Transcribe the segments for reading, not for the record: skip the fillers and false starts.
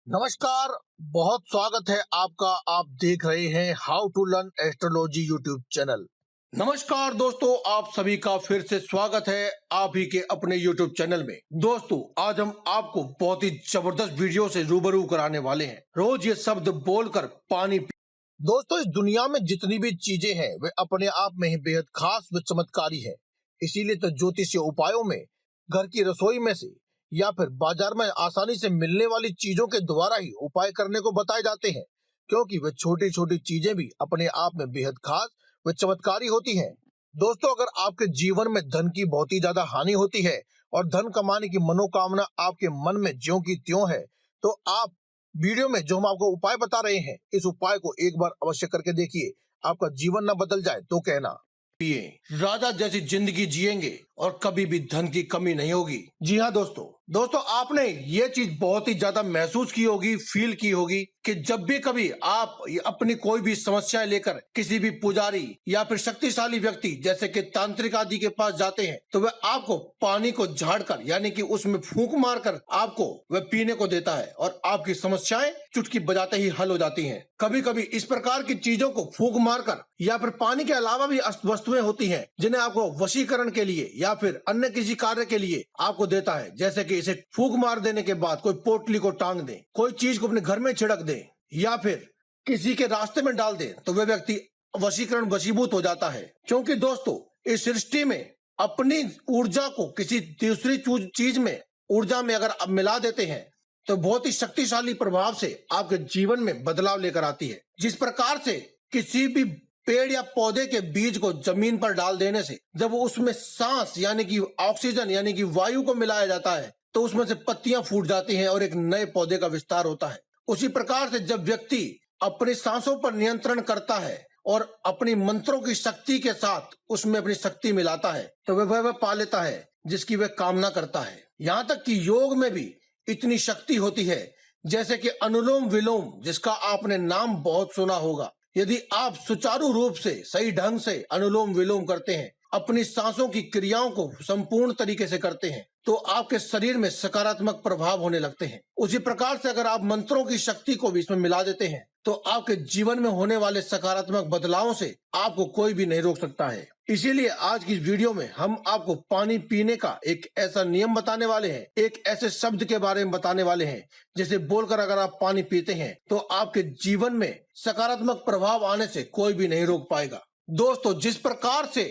नमस्कार। बहुत स्वागत है आपका। आप देख रहे हैं how to learn astrology YouTube channel. नमस्कार दोस्तों, आप सभी का फिर से स्वागत है आप ही के अपने यूट्यूब चैनल में। दोस्तों, आज हम आपको बहुत ही जबरदस्त वीडियो से रूबरू कराने वाले हैं। रोज ये शब्द बोलकर पानी दोस्तों, इस दुनिया में जितनी भी चीजें हैं वे अपने आप में ही बेहद खास व चमत्कारी है। इसीलिए तो ज्योतिषीय उपायों में घर की रसोई में से या फिर बाजार में आसानी से मिलने वाली चीजों के द्वारा ही उपाय करने को बताए जाते हैं, क्योंकि वे छोटी छोटी चीजें भी अपने आप में बेहद खास व चमत्कारी होती हैं। दोस्तों, अगर आपके जीवन में धन की बहुत ही ज्यादा हानि होती है और धन कमाने की मनोकामना आपके मन में ज्यों की त्यों है, तो आप वीडियो में जो हम आपको उपाय बता रहे हैं, इस उपाय को एक बार अवश्य करके देखिए। आपका जीवन न बदल जाए तो कहना। राजा जैसी जिंदगी जिएंगे और कभी भी धन की कमी नहीं होगी। जी हाँ दोस्तों, आपने ये चीज बहुत ही ज्यादा महसूस की होगी, फील की होगी कि जब भी कभी आप अपनी कोई भी समस्याएं लेकर किसी भी पुजारी या फिर शक्तिशाली व्यक्ति जैसे कि तांत्रिक आदि के पास जाते हैं, तो वह आपको पानी को झाड़कर यानी कि उसमें फूंक मारकर आपको वह पीने को देता है और आपकी समस्याएं चुटकी बजाते ही हल हो जाती हैं। कभी कभी इस प्रकार की चीजों को फूंक मारकर या फिर पानी के अलावा भी वस्तुएं होती हैं जिन्हें आपको वशीकरण के लिए या फिर अन्य किसी कार्य के लिए आपको देता है। जैसे कि इसे फूंक मार देने के बाद कोई पोटली को टांग दे, कोई चीज को अपने घर में छिड़क दे या फिर किसी के रास्ते में डाल दे, तो वह व्यक्ति वशीभूत हो जाता है। क्योंकि दोस्तों, इस सृष्टि में अपनी ऊर्जा को किसी दूसरी चीज में ऊर्जा में अगर आप मिला देते हैं तो बहुत ही शक्तिशाली प्रभाव से आपके जीवन में बदलाव लेकर आती है। जिस प्रकार से किसी भी पेड़ या पौधे के बीज को जमीन पर डाल देने से जब उसमें सांस यानी कि ऑक्सीजन यानी कि वायु को मिलाया जाता है तो उसमें से पत्तियां फूट जाती हैं और एक नए पौधे का विस्तार होता है। उसी प्रकार से जब व्यक्ति अपनी सांसों पर नियंत्रण करता है और अपनी मंत्रों की शक्ति के साथ उसमें अपनी शक्ति मिलाता है तो वह पा लेता है जिसकी वह कामना करता है। यहाँ तक कि योग में भी इतनी शक्ति होती है, जैसे कि अनुलोम विलोम, जिसका आपने नाम बहुत सुना होगा। यदि आप सुचारू रूप से सही ढंग से अनुलोम विलोम करते हैं, अपनी सांसों की क्रियाओं को संपूर्ण तरीके से करते हैं, तो आपके शरीर में सकारात्मक प्रभाव होने लगते हैं। उसी प्रकार से अगर आप मंत्रों की शक्ति को भी इसमें मिला देते हैं तो आपके जीवन में होने वाले सकारात्मक बदलावों से आपको कोई भी नहीं रोक सकता है। इसीलिए आज की इस वीडियो में हम आपको पानी पीने का एक ऐसा नियम बताने वाले हैं, एक ऐसे शब्द के बारे में बताने वाले हैं जिसे बोलकर अगर आप पानी पीते हैं तो आपके जीवन में सकारात्मक प्रभाव आने से कोई भी नहीं रोक पाएगा। दोस्तों, जिस प्रकार से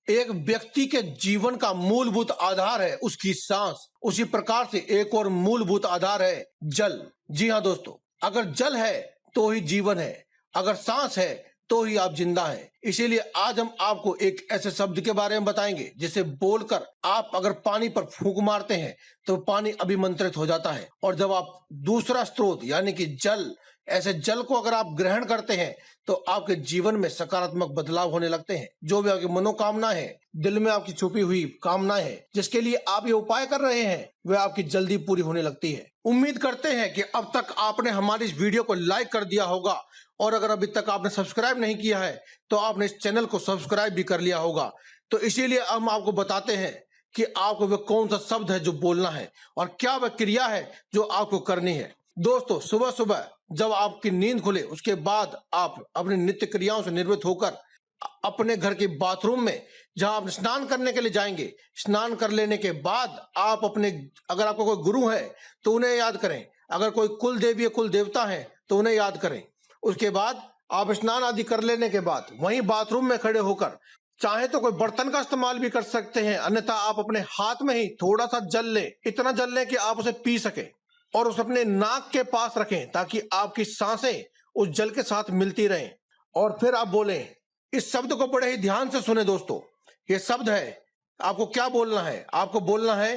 एक व्यक्ति के जीवन का मूलभूत आधार है उसकी सांस, उसी प्रकार से एक और मूलभूत आधार है जल। जी हाँ दोस्तों, अगर जल है तो ही जीवन है, अगर सांस है तो ही आप जिंदा हैं। इसीलिए आज हम आपको एक ऐसे शब्द के बारे में बताएंगे जिसे बोलकर आप अगर पानी पर फूंक मारते हैं तो पानी अभिमंत्रित हो जाता है, और जब आप दूसरा स्रोत यानी कि जल, ऐसे जल को अगर आप ग्रहण करते हैं तो आपके जीवन में सकारात्मक बदलाव होने लगते हैं। जो भी आपकी मनोकामना है, दिल में आपकी छुपी हुई कामना है, जिसके लिए आप ये उपाय कर रहे हैं, वह आपकी जल्दी पूरी होने लगती है। उम्मीद करते हैं कि अब तक आपने हमारी इस वीडियो को लाइक कर दिया होगा, और अगर अभी तक आपने सब्सक्राइब नहीं किया है तो आपने इस चैनल को सब्सक्राइब भी कर लिया होगा। तो इसीलिए हम आपको बताते हैं कि आपको वह कौन सा शब्द है जो बोलना है और क्या वह क्रिया है जो आपको करनी है। दोस्तों, सुबह सुबह जब आपकी नींद खुले उसके बाद आप अपनी नित्य क्रियाओं से निवृत्त होकर अपने घर के बाथरूम में जहां आप स्नान करने के लिए जाएंगे, स्नान कर लेने के बाद आप अपने, अगर आपको कोई गुरु है तो उन्हें याद करें, अगर कोई कुल देवी कुल देवता है तो उन्हें याद करें। उसके बाद आप स्नान आदि कर लेने के बाद वहीं बाथरूम में खड़े होकर चाहे तो कोई बर्तन का इस्तेमाल भी कर सकते हैं, अन्यथा आप अपने हाथ में ही थोड़ा सा जल लें, इतना जल लें कि आप उसे पी सके और उसे अपने नाक के पास रखें ताकि आपकी सांसें उस जल के साथ मिलती रहें। और फिर आप बोलें, इस शब्द को बड़े ही ध्यान से सुने दोस्तों। ये शब्द है, आपको क्या बोलना है? आपको बोलना है,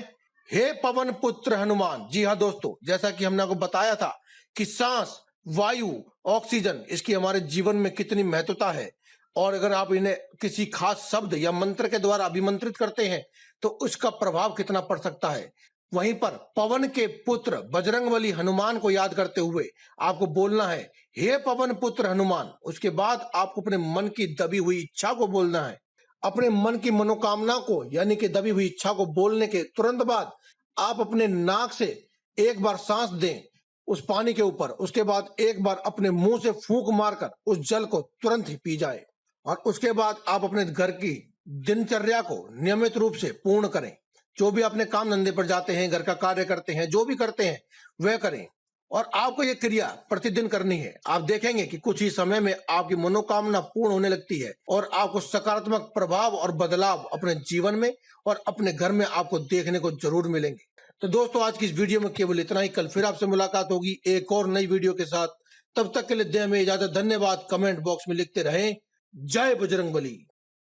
हे पवन पुत्र हनुमान। जी हाँ दोस्तों, जैसा कि हमने आपको बताया था कि सांस, वायु, ऑक्सीजन, इसकी हमारे जीवन में कितनी महत्वता है, और अगर आप इन्हें किसी खास शब्द या मंत्र के द्वारा अभिमंत्रित करते हैं तो उसका प्रभाव कितना पड़ सकता है। वहीं पर पवन के पुत्र बजरंगबली हनुमान को याद करते हुए आपको बोलना है, हे पवन पुत्र हनुमान। उसके बाद आपको अपने मन की दबी हुई इच्छा को बोलना है। अपने मन की मनोकामना को यानी कि दबी हुई इच्छा को बोलने के तुरंत बाद आप अपने नाक से एक बार सांस दें उस पानी के ऊपर, उसके बाद एक बार अपने मुंह से फूंक मारकर उस जल को तुरंत ही पी जाए और उसके बाद आप अपने घर की दिनचर्या को नियमित रूप से पूर्ण करें। जो भी अपने काम धंधे पर जाते हैं, घर का कार्य करते हैं, जो भी करते हैं वह करें और आपको ये क्रिया प्रतिदिन करनी है। आप देखेंगे कि कुछ ही समय में आपकी मनोकामना पूर्ण होने लगती है और आपको सकारात्मक प्रभाव और बदलाव अपने जीवन में और अपने घर में आपको देखने को जरूर मिलेंगे। तो दोस्तों, आज की इस वीडियो में केवल इतना ही। कल फिर आपसे मुलाकात होगी एक और नई वीडियो के साथ। तब तक के लिए दें हमें इजाजत। धन्यवाद। कमेंट बॉक्स में लिखते रहें जय बजरंगबली।